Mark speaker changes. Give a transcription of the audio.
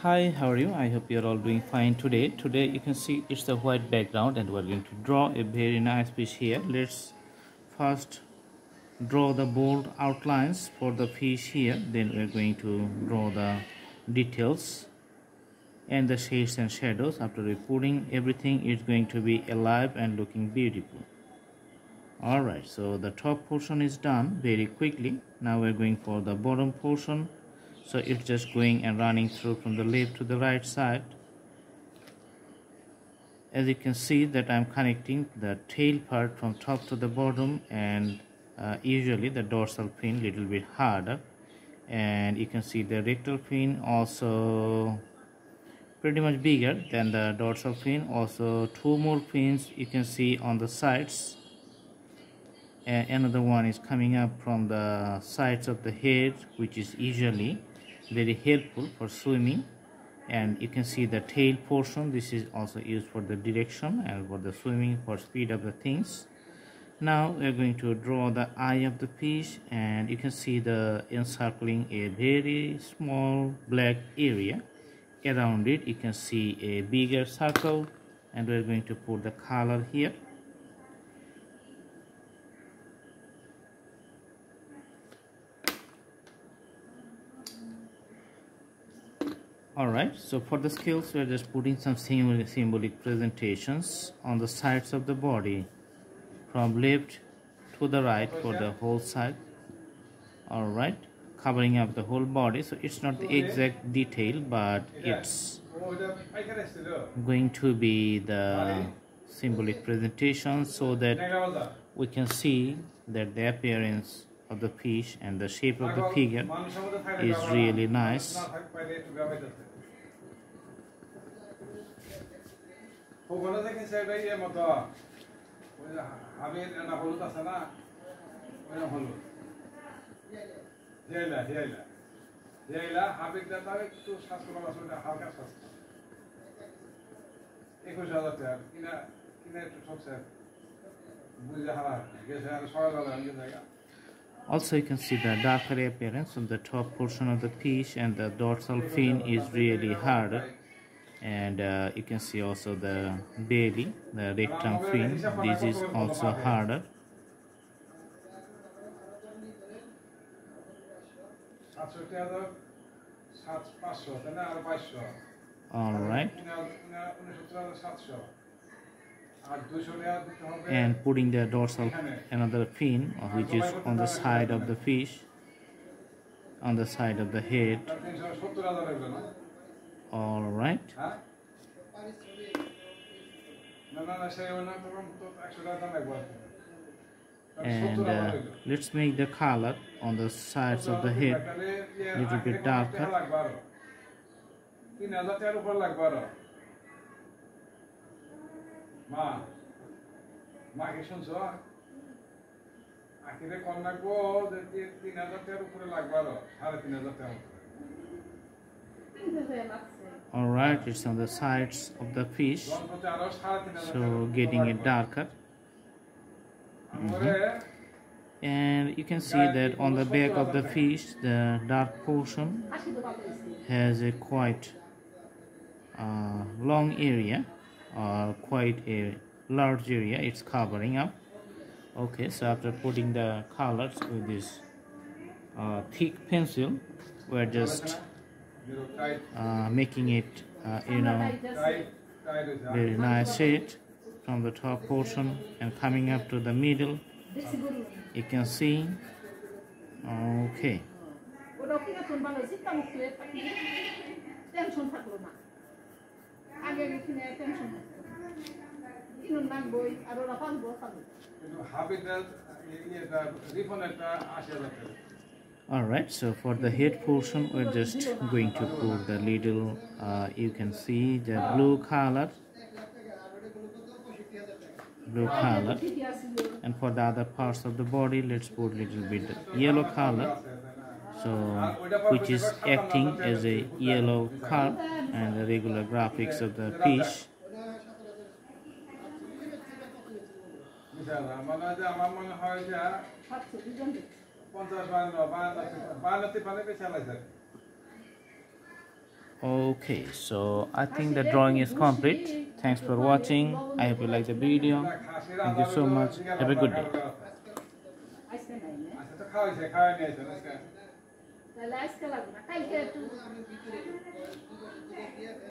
Speaker 1: Hi, how are you? I hope you're all doing fine today. Today you can see it's a white background and we're going to draw a very nice fish here. Let's first draw the bold outlines for the fish here. Then we're going to draw the details and the shades and shadows. After putting everything, it's going to be alive and looking beautiful. Alright, so the top portion is done very quickly. Now we're going for the bottom portion. So it's just going and running through from the left to the right side. As you can see that I'm connecting the tail part from top to the bottom, and usually the dorsal fin little bit harder, and you can see the rectal fin also pretty much bigger than the dorsal fin. Also two more fins you can see on the sides, and another one is coming up from the sides of the head, which is usually very helpful for swimming. And you can see the tail portion. This is also used for the direction and for the swimming, for speed of the things. Now we're going to draw the eye of the fish, and you can see the encircling a very small black area. Around it you can see a bigger circle, and we're going to put the color here. Alright, so for the scales we're just putting some symbolic presentations on the sides of the body, from left to the right for the whole side. Alright, covering up the whole body, so it's not the exact detail, but it's going to be the symbolic presentation, so that we can see that the appearance of the fish and the shape of the figure is really nice. Also you can see the darker appearance on the top portion of the fish, and the dorsal fin is really hard, and you can see also the belly, the rectum fin, this is also harder. Alright, and putting the dorsal, another fin which is on the side of the fish, on the side of the head. Alright, and let's make the color on the sides of the head a little bit darker. Alright, it's on the sides of the fish, so getting it darker. And you can see that on the back of the fish, the dark portion has a quite long area, or quite a large area it's covering up. Okay, so after putting the colors with this thick pencil, we're just making it very nice shade from the top portion and coming up to the middle. You can see. Okay, alright, so for the head portion we're just going to put the little you can see the blue color, and for the other parts of the body let's put a little bit yellow color, so which is acting as a yellow curve and the regular graphics of the fish. Okay, so I think the drawing is complete. Thanks for watching. I hope you like the video. Thank you so much. Have a good day.